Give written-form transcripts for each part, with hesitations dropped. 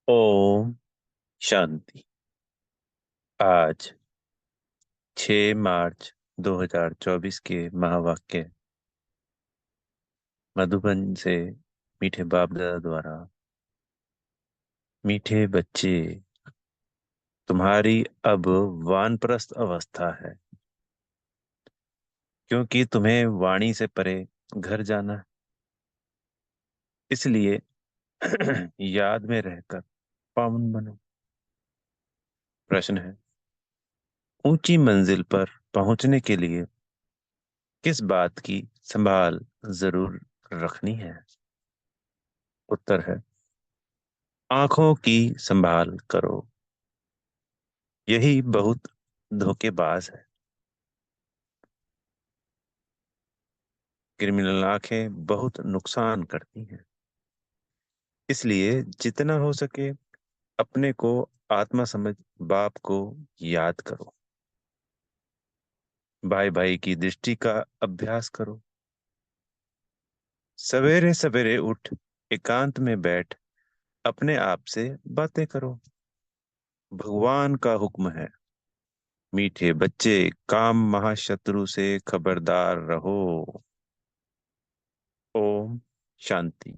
ओम शांति। आज 6 मार्च 2024 के महावाक्य मधुबन से मीठे बाप दादा द्वारा। मीठे बच्चे, तुम्हारी अब वानप्रस्थ अवस्था है, क्योंकि तुम्हें वाणी से परे घर जाना है। इसलिए याद में रहकर पावन बनो। प्रश्न है, ऊंची मंजिल पर पहुंचने के लिए किस बात की संभाल जरूर रखनी है? उत्तर है, आंखों की संभाल करो। यही बहुत धोखेबाज है। क्रिमिनल आंखें बहुत नुकसान करती हैं। इसलिए जितना हो सके अपने को आत्मा समझ बाप को याद करो। भाई भाई की दृष्टि का अभ्यास करो। सवेरे सवेरे उठ एकांत में बैठ अपने आप से बातें करो। भगवान का हुक्म है, मीठे बच्चे, काम महाशत्रु से खबरदार रहो। ओम शांति।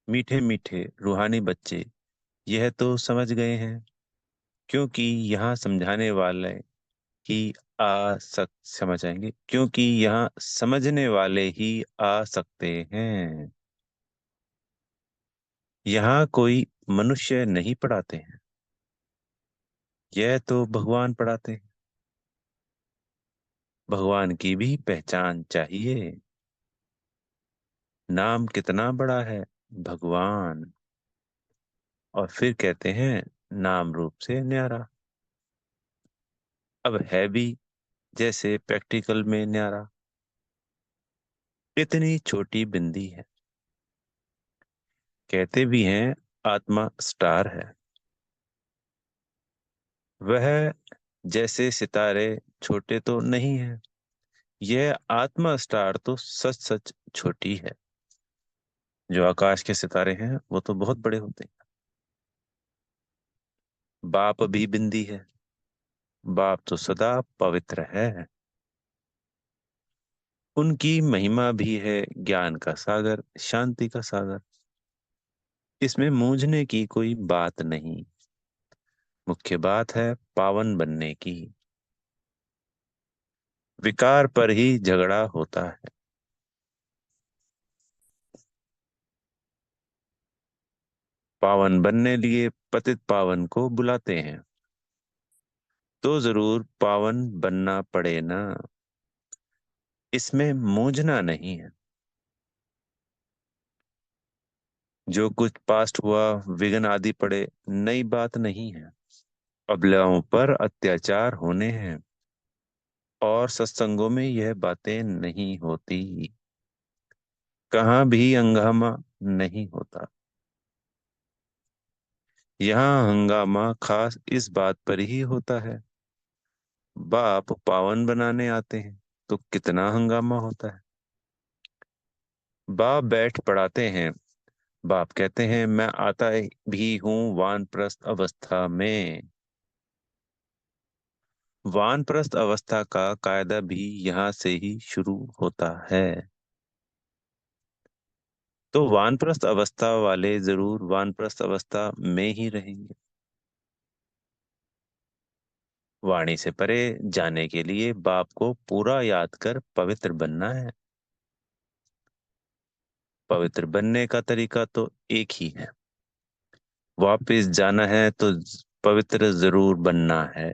मीठे मीठे रूहानी बच्चे यह तो समझ गए हैं, क्योंकि यहाँ समझाने वाले ही समझ आएंगे, क्योंकि यहाँ समझने वाले ही आ सकते हैं। यहाँ कोई मनुष्य नहीं पढ़ाते हैं, यह तो भगवान पढ़ाते हैं। भगवान की भी पहचान चाहिए। नाम कितना बड़ा है, भगवान। और फिर कहते हैं, नाम रूप से न्यारा। अब है भी जैसे प्रैक्टिकल में न्यारा। इतनी छोटी बिंदी है। कहते भी हैं आत्मा स्टार है। वह जैसे सितारे छोटे तो नहीं है। यह आत्मा स्टार तो सच सच छोटी है। जो आकाश के सितारे हैं वो तो बहुत बड़े होते हैं। बाप भी बिंदी है। बाप तो सदा पवित्र है। उनकी महिमा भी है ज्ञान का सागर, शांति का सागर। इसमें मूंझने की कोई बात नहीं। मुख्य बात है पावन बनने की। विकार पर ही झगड़ा होता है। पावन बनने लिए पतित पावन को बुलाते हैं, तो जरूर पावन बनना पड़े ना। इसमें मूंझना नहीं है। जो कुछ पास्ट हुआ, विघ्न आदि पड़े, नई बात नहीं है। अबलाओं पर अत्याचार होने हैं, और सत्संगों में यह बातें नहीं होती। कहाँ भी हंगामा नहीं होता। यहाँ हंगामा खास इस बात पर ही होता है, बाप पावन बनाने आते हैं तो कितना हंगामा होता है। बाप बैठ पढ़ाते हैं। बाप कहते हैं, मैं आता भी हूँ वानप्रस्थ अवस्था में। वानप्रस्थ अवस्था का कायदा भी यहाँ से ही शुरू होता है। तो वानप्रस्थ अवस्था वाले जरूर वानप्रस्थ अवस्था में ही रहेंगे। वाणी से परे जाने के लिए बाप को पूरा याद कर पवित्र बनना है। पवित्र बनने का तरीका तो एक ही है, वापस जाना है तो पवित्र जरूर बनना है।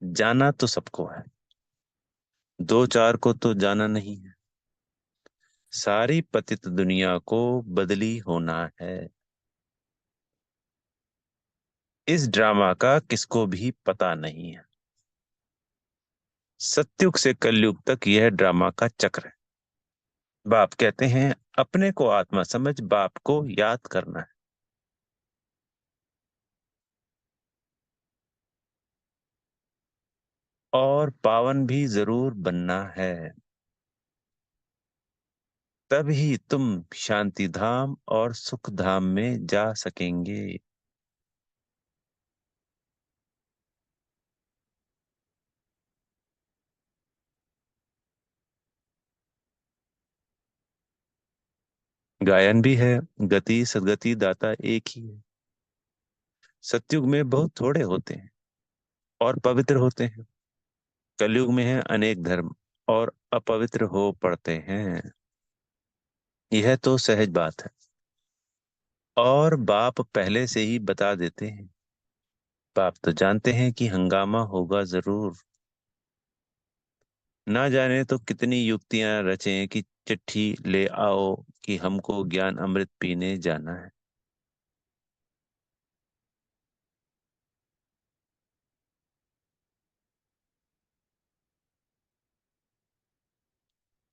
जाना तो सबको है, दो चार को तो जाना नहीं है। सारी पतित दुनिया को बदली होना है। इस ड्रामा का किसको भी पता नहीं है। सतयुग से कलयुग तक यह ड्रामा का चक्र है। बाप कहते हैं, अपने को आत्मा समझ बाप को याद करना है। और पावन भी जरूर बनना है। तब ही तुम शांति धाम और सुख धाम में जा सकेंगे। गायन भी है। गति सदगति दाता एक ही है। सतयुग में बहुत थोड़े होते हैं और पवित्र होते हैं। कलयुग में है अनेक धर्म और अपवित्र हो पड़ते हैं। यह तो सहज बात है। और बाप पहले से ही बता देते हैं। बाप तो जानते हैं कि हंगामा होगा जरूर। ना जाने तो कितनी युक्तियां रचें कि चिट्ठी ले आओ कि हमको ज्ञान अमृत पीने जाना है।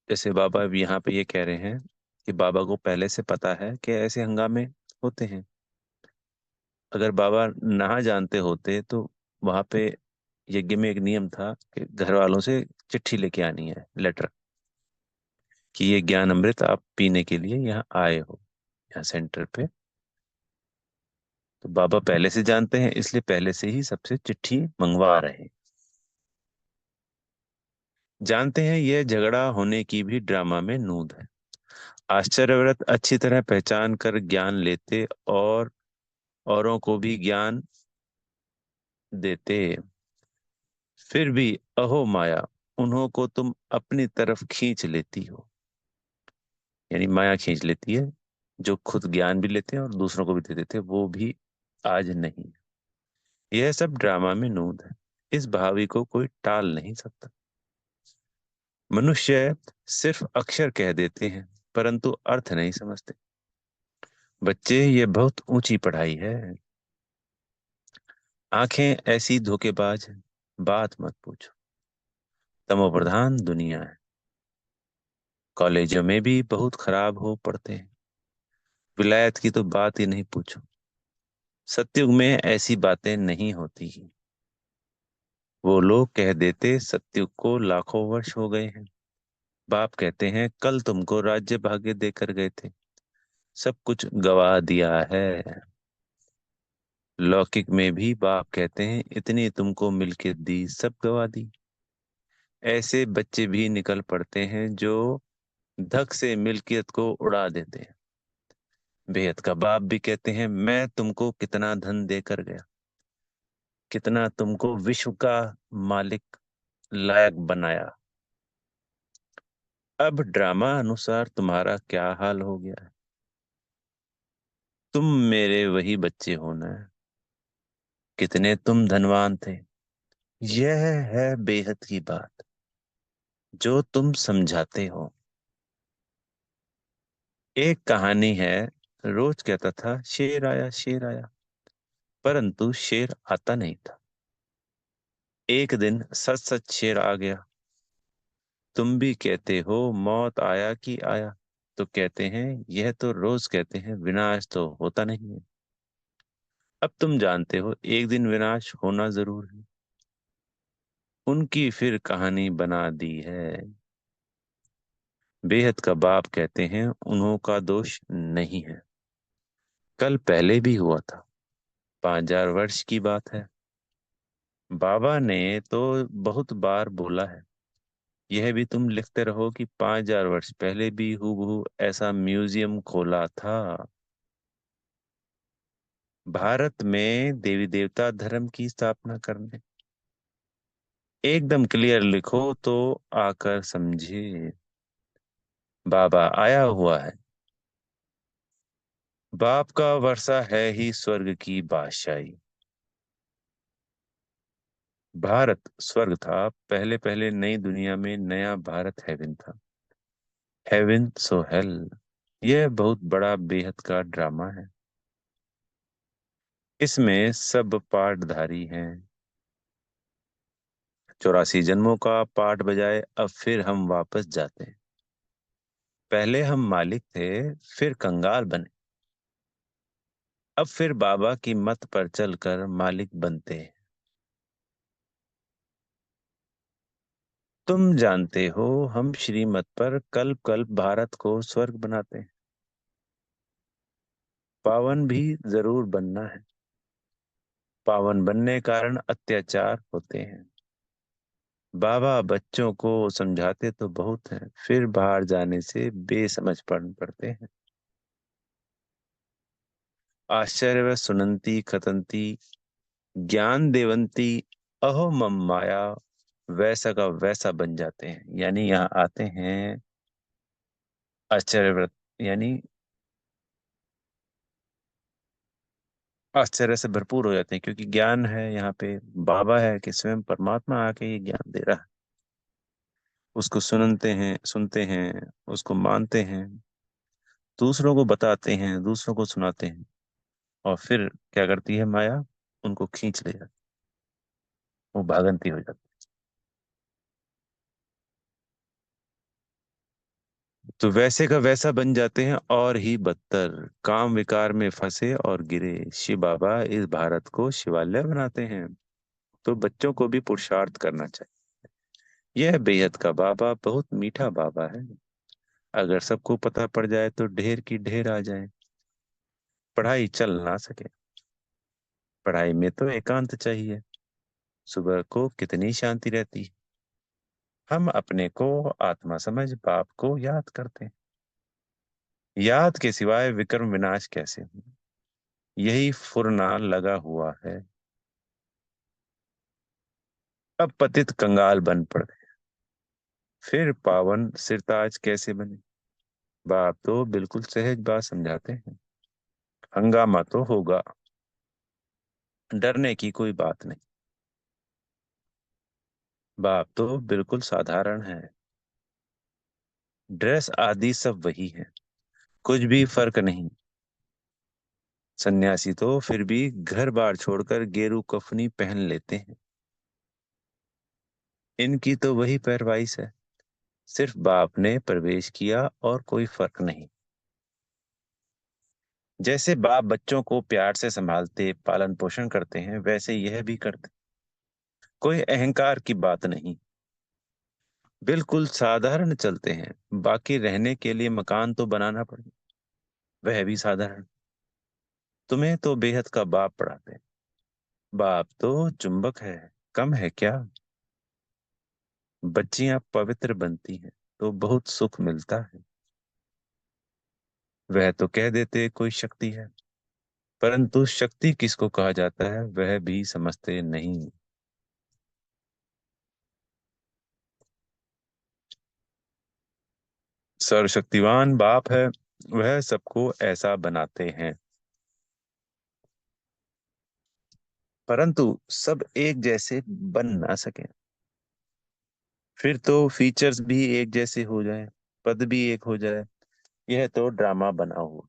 जैसे बाबा अब यहाँ पे ये कह रहे हैं कि बाबा को पहले से पता है कि ऐसे हंगामे होते हैं। अगर बाबा ना जानते होते तो वहां पे यज्ञ में एक नियम था कि घर वालों से चिट्ठी लेके आनी है, लेटर, कि ये ज्ञान अमृत आप पीने के लिए यहाँ आए हो, यहाँ सेंटर पे। तो बाबा पहले से जानते हैं, इसलिए पहले से ही सबसे चिट्ठी मंगवा रहे हैं। जानते हैं यह झगड़ा होने की भी ड्रामा में नूंद है। आश्चर्यव्रत अच्छी तरह पहचान कर ज्ञान लेते और औरों को भी ज्ञान देते। फिर भी अहो माया, उन्हों को तुम अपनी तरफ खींच लेती हो। यानी माया खींच लेती है। जो खुद ज्ञान भी लेते हैं और दूसरों को भी दे देते हैं, वो भी आज नहीं। यह सब ड्रामा में नूंद है। इस भावी को कोई टाल नहीं सकता। मनुष्य सिर्फ अक्षर कह देते हैं परंतु अर्थ नहीं समझते। बच्चे, ये बहुत ऊंची पढ़ाई है। आंखें ऐसी धोखेबाज हैं, बात मत पूछो। तमोप्रधान दुनिया है। कॉलेजों में भी बहुत खराब हो पढ़ते हैं। विलायत की तो बात ही नहीं पूछो। सतयुग में ऐसी बातें नहीं होती। वो लोग कह देते सतयुग को लाखों वर्ष हो गए हैं। बाप कहते हैं कल तुमको राज्य भाग्य देकर गए थे, सब कुछ गवा दिया है। लौकिक में भी बाप कहते हैं इतनी तुमको मिलके दी, सब गवा दी। ऐसे बच्चे भी निकल पड़ते हैं जो धक से मिल्कियत को उड़ा देते हैं। बेहद का बाप भी कहते हैं मैं तुमको कितना धन देकर गया, कितना तुमको विश्व का मालिक लायक बनाया। अब ड्रामा अनुसार तुम्हारा क्या हाल हो गया है। तुम मेरे वही बच्चे हो ना। कितने तुम धनवान थे। यह है बेहद की बात जो तुम समझाते हो। एक कहानी है। रोज कहता था शेर आया शेर आया, परंतु शेर आता नहीं था। एक दिन सच सच शेर आ गया। तुम भी कहते हो मौत आया कि आया, तो कहते हैं यह तो रोज कहते हैं विनाश तो होता नहीं है। अब तुम जानते हो एक दिन विनाश होना जरूर है। उनकी फिर कहानी बना दी है। बेहद का बाप कहते हैं उन्हों का दोष नहीं है। कल पहले भी हुआ था, 5000 वर्ष की बात है। बाबा ने तो बहुत बार बोला है। यह भी तुम लिखते रहो कि 5000 वर्ष पहले भी हूबहू ऐसा म्यूजियम खोला था। भारत में देवी देवता धर्म की स्थापना करने। एकदम क्लियर लिखो तो आकर समझे। बाबा आया हुआ है। बाप का वर्षा है ही स्वर्ग की बादशाही। भारत स्वर्ग था, पहले पहले नई दुनिया में नया भारत हेवन था। हेवन सो हेल। यह बहुत बड़ा बेहद का ड्रामा है। इसमें सब पाठधारी हैं। 84 जन्मों का पाठ बजाए अब फिर हम वापस जाते हैं। पहले हम मालिक थे, फिर कंगाल बने, अब फिर बाबा की मत पर चलकर मालिक बनते हैं। तुम जानते हो, हम श्रीमत पर कल्प कल्प भारत को स्वर्ग बनाते हैं। पावन भी जरूर बनना है। पावन बनने कारण अत्याचार होते हैं। बाबा बच्चों को समझाते तो बहुत हैं, फिर बाहर जाने से बेसमझ पड़ते हैं। आश्चर्य व सुनंती खतंती ज्ञान देवंती अहो मम माया, वैसा का वैसा बन जाते हैं। यानी यहाँ आते हैं आश्चर्य व्रत, यानी आश्चर्य से भरपूर हो जाते हैं, क्योंकि ज्ञान है यहाँ पे। बाबा है कि स्वयं परमात्मा आके ये ज्ञान दे रहा है। उसको सुनते हैं, उसको मानते हैं, दूसरों को बताते हैं, दूसरों को सुनाते हैं। और फिर क्या करती है माया? उनको खींच ले जाती, वो भागंती हो जाती। तो वैसे का वैसा बन जाते हैं, और ही बदतर काम विकार में फंसे और गिरे। शिव बाबा इस भारत को शिवालय बनाते हैं। तो बच्चों को भी पुरुषार्थ करना चाहिए। यह बेहद का बाबा बहुत मीठा बाबा है। अगर सबको पता पड़ जाए तो ढेर की ढेर आ जाए। पढ़ाई चल ना सके, पढ़ाई में तो एकांत चाहिए। सुबह को कितनी शांति रहती है। हम अपने को आत्मा समझ बाप को याद करते हैं। याद के सिवाय विक्रम विनाश कैसे हो? यही फुरना लगा हुआ है। अब पतित कंगाल बन पड़े, फिर पावन सिरताज कैसे बने? बाप तो बिल्कुल सहज बात समझाते हैं। हंगामा तो होगा, डरने की कोई बात नहीं। बाप तो बिल्कुल साधारण है। ड्रेस आदि सब वही है, कुछ भी फर्क नहीं। सन्यासी तो फिर भी घर बार छोड़कर गेरू कफनी पहन लेते हैं। इनकी तो वही पैरवाइश है। सिर्फ बाप ने प्रवेश किया और कोई फर्क नहीं। जैसे बाप बच्चों को प्यार से संभालते पालन पोषण करते हैं, वैसे यह भी करते। कोई अहंकार की बात नहीं। बिल्कुल साधारण चलते हैं। बाकी रहने के लिए मकान तो बनाना पड़े, वह भी साधारण। तुम्हें तो बेहद का बाप पढ़ाते हैं। बाप तो चुंबक है, कम है क्या? बच्चियां पवित्र बनती हैं तो बहुत सुख मिलता है। वह तो कह देते कोई शक्ति है, परंतु शक्ति किसको कहा जाता है वह भी समझते नहीं। सर्वशक्तिवान बाप है, वह सबको ऐसा बनाते हैं। परंतु सब एक जैसे बन ना सके। फिर तो फीचर्स भी एक जैसे हो जाए, पद भी एक हो जाए। यह तो ड्रामा बना हुआ।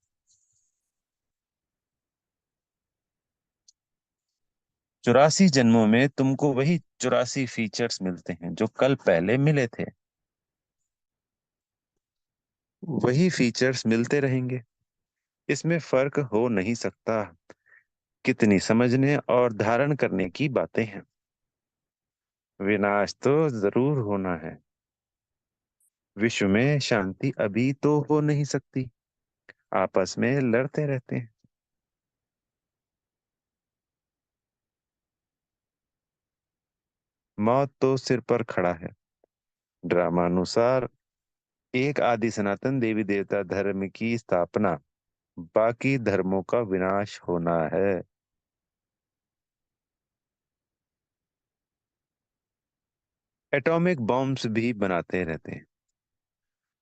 84 जन्मों में तुमको वही 84 फीचर्स मिलते हैं जो कल पहले मिले थे। वही फीचर्स मिलते रहेंगे, इसमें फर्क हो नहीं सकता। कितनी समझने और धारण करने की बातें हैं। विनाश तो जरूर होना है। विश्व में शांति अभी तो हो नहीं सकती। आपस में लड़ते रहते हैं। मौत तो सिर पर खड़ा है। ड्रामानुसार एक आदि सनातन देवी देवता धर्म की स्थापना, बाकी धर्मों का विनाश होना है। एटॉमिक बॉम्ब्स भी बनाते रहते हैं।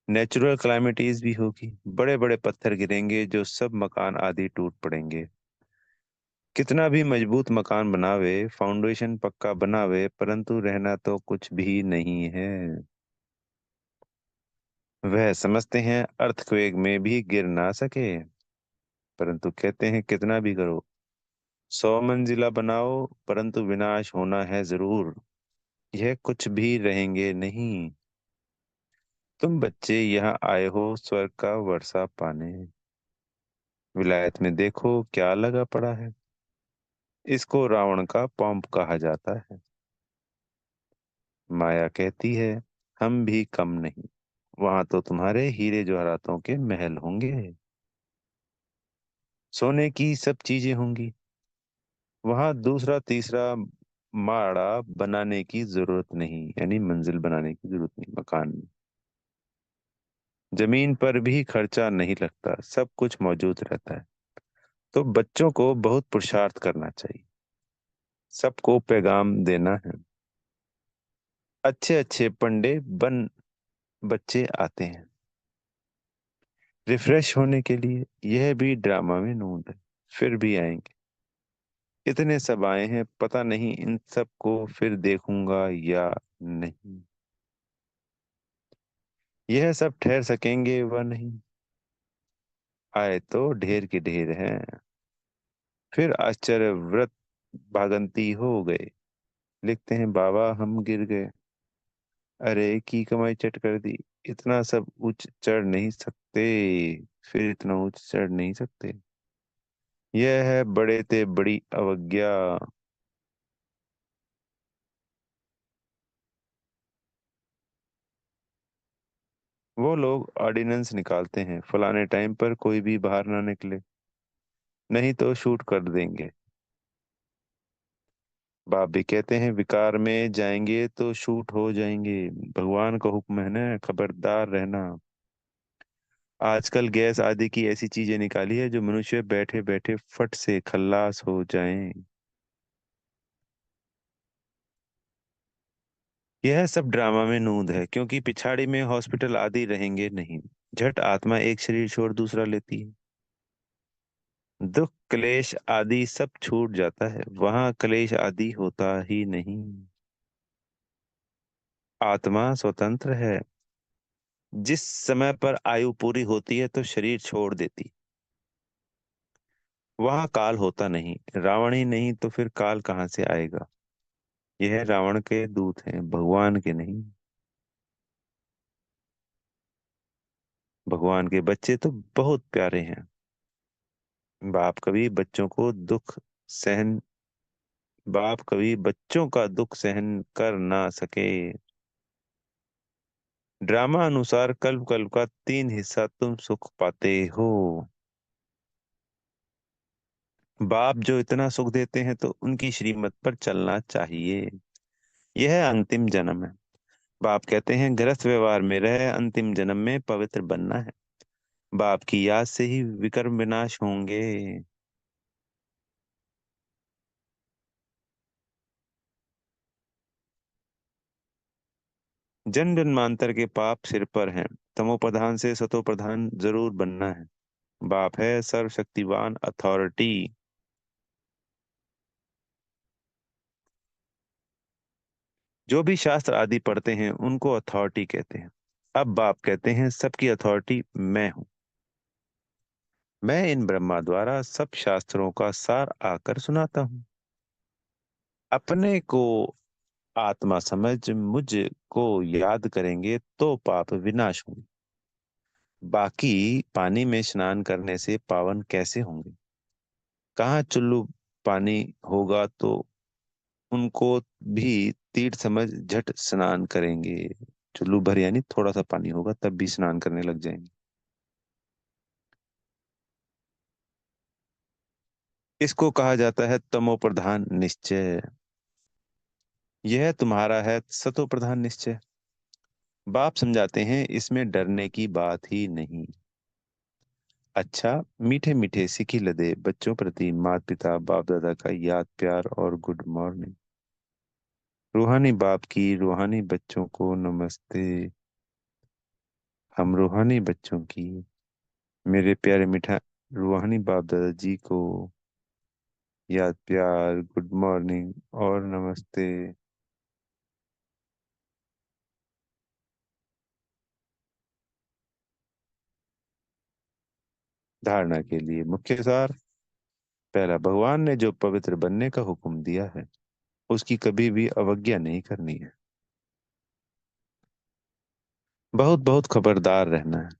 नेचुरल क्लाइमेटीज भी होगी, बड़े बड़े पत्थर गिरेंगे जो सब मकान आदि टूट पड़ेंगे। कितना भी मजबूत मकान बनावे, फाउंडेशन पक्का बनावे, परंतु रहना तो कुछ भी नहीं है। वह समझते हैं अर्थक्वेक में भी गिर ना सके, परंतु कहते हैं कितना भी करो, 100 मंजिला बनाओ, परंतु विनाश होना है जरूर। यह कुछ भी रहेंगे नहीं। तुम बच्चे यहाँ आए हो स्वर्ग का वर्षा पाने। विलायत में देखो क्या लगा पड़ा है। इसको रावण का पॉम्प कहा जाता है। माया कहती है हम भी कम नहीं, वहां तो तुम्हारे हीरे जवाहरातों के महल होंगे, सोने की सब चीजें होंगी। वहां दूसरा तीसरा माड़ा बनाने की जरूरत नहीं, यानी मंजिल बनाने की जरूरत नहीं मकान में। जमीन पर भी खर्चा नहीं लगता, सब कुछ मौजूद रहता है। तो बच्चों को बहुत पुरुषार्थ करना चाहिए, सबको पैगाम देना है। अच्छे अच्छे पंडे बन बच्चे आते हैं रिफ्रेश होने के लिए, यह भी ड्रामा में नूंद है। फिर भी आएंगे, इतने सब आए हैं, पता नहीं इन सब को फिर देखूंगा या नहीं। यह सब ठहर सकेंगे व नहीं, आए तो ढेर के ढेर हैं। फिर आश्चर्य व्रत भागंती हो गए, लिखते हैं बाबा हम गिर गए, अरे की कमाई चट कर दी। इतना सब उच्च चढ़ नहीं सकते, फिर इतना उच्च चढ़ नहीं सकते। यह है बड़े ते बड़ी अवज्ञा। वो लोग ऑर्डिनेंस निकालते हैं, फलाने टाइम पर कोई भी बाहर ना निकले, नहीं तो शूट कर देंगे। बाप भी कहते हैं विकार में जाएंगे तो शूट हो जाएंगे, भगवान का हुक्म है ना, खबरदार रहना। आजकल गैस आदि की ऐसी चीजें निकाली है जो मनुष्य बैठे बैठे फट से खल्लास हो जाएं। यह सब ड्रामा में नूंद है, क्योंकि पिछाड़ी में हॉस्पिटल आदि रहेंगे नहीं। झट आत्मा एक शरीर छोड़ दूसरा लेती है, दुख क्लेश आदि सब छूट जाता है, वहां क्लेश आदि होता ही नहीं। आत्मा स्वतंत्र है, जिस समय पर आयु पूरी होती है तो शरीर छोड़ देती। वहां काल होता नहीं, रावण ही नहीं तो फिर काल कहाँ से आएगा। यह रावण के दूत हैं, भगवान के नहीं। भगवान के बच्चे तो बहुत प्यारे हैं। बाप कभी बच्चों को दुख सहन बाप कभी बच्चों का दुख सहन कर ना सके। ड्रामा अनुसार कल्प कल्प का 3 हिस्सा तुम सुख पाते हो। बाप जो इतना सुख देते हैं तो उनकी श्रीमत पर चलना चाहिए। यह अंतिम जन्म है। बाप कहते हैं गृहस्थ व्यवहार में रहे, अंतिम जन्म में पवित्र बनना है। बाप की याद से ही विकर्म विनाश होंगे। जन्म जन्मांतर के पाप सिर पर हैं, तमोप्रधान से सतोप्रधान जरूर बनना है। बाप है सर्वशक्तिवान अथॉरिटी। जो भी शास्त्र आदि पढ़ते हैं उनको अथॉरिटी कहते हैं। अब बाप कहते हैं सबकी अथॉरिटी मैं हूँ। मैं इन ब्रह्मा द्वारा सब शास्त्रों का सार आकर सुनाता हूँ। अपने को आत्मा समझ मुझ को याद करेंगे तो पाप विनाश होंगे। बाकी पानी में स्नान करने से पावन कैसे होंगे। कहाँ चुल्लू पानी होगा तो उनको भी तीर्थ समझ झट स्नान करेंगे। चुल्लू भर यानी थोड़ा सा पानी होगा तब भी स्नान करने लग जाएंगे। इसको कहा जाता है तमो प्रधान निश्चय। यह तुम्हारा है सतो प्रधान निश्चय। बाप समझाते हैं इसमें डरने की बात ही नहीं। अच्छा, मीठे मीठे सिकी लदे बच्चों प्रति माता पिता बाप दादा का याद प्यार और गुड मॉर्निंग। रूहानी बाप की रूहानी बच्चों को नमस्ते। हम रूहानी बच्चों की मेरे प्यारे मीठा रूहानी बाप दादाजी को याद प्यार गुड मॉर्निंग और नमस्ते। धारणा के लिए मुख्य सार। पहला, भगवान ने जो पवित्र बनने का हुक्म दिया है उसकी कभी भी अवज्ञा नहीं करनी है। बहुत बहुत खबरदार रहना है।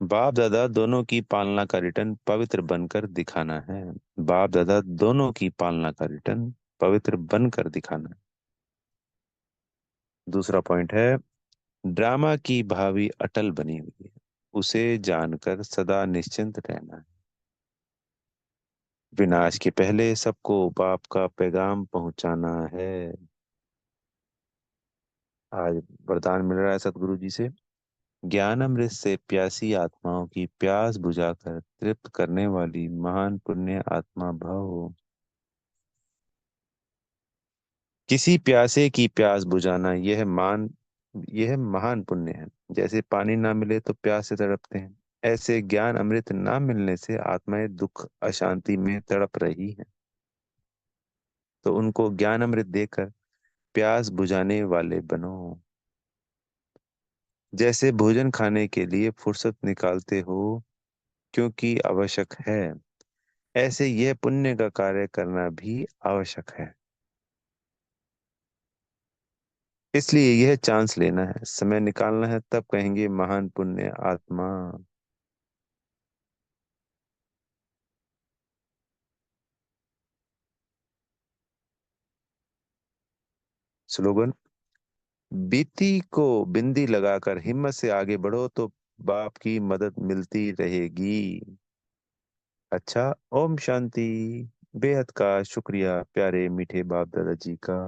बाप दादा दोनों की पालना का रिटर्न पवित्र बनकर दिखाना है। बाप दादा दोनों की पालना का रिटर्न पवित्र बनकर दिखाना है। दूसरा पॉइंट है, ड्रामा की भावी अटल बनी हुई है, उसे जानकर सदा निश्चिंत रहना है। विनाश के पहले सबको पाप का पैगाम पहुंचाना है। आज वरदान मिल रहा है सतगुरु जी से, ज्ञान अमृत से प्यासी आत्माओं की प्यास बुझाकर तृप्त करने वाली महान पुण्य आत्मा भव। किसी प्यासे की प्यास बुझाना यह महान पुण्य है। जैसे पानी ना मिले तो प्यास से तड़पते हैं, ऐसे ज्ञान अमृत ना मिलने से आत्माएं दुख अशांति में तड़प रही हैं। तो उनको ज्ञान अमृत देकर प्यास बुझाने वाले बनो। जैसे भोजन खाने के लिए फुर्सत निकालते हो क्योंकि आवश्यक है, ऐसे यह पुण्य का कार्य करना भी आवश्यक है। इसलिए यह चांस लेना है, समय निकालना है, तब कहेंगे महान पुण्य आत्मा। स्लोगन, बीती को बिंदी लगाकर हिम्मत से आगे बढ़ो तो बाप की मदद मिलती रहेगी। अच्छा, ओम शांति। बेहद का शुक्रिया प्यारे मीठे बाप दादा जी का।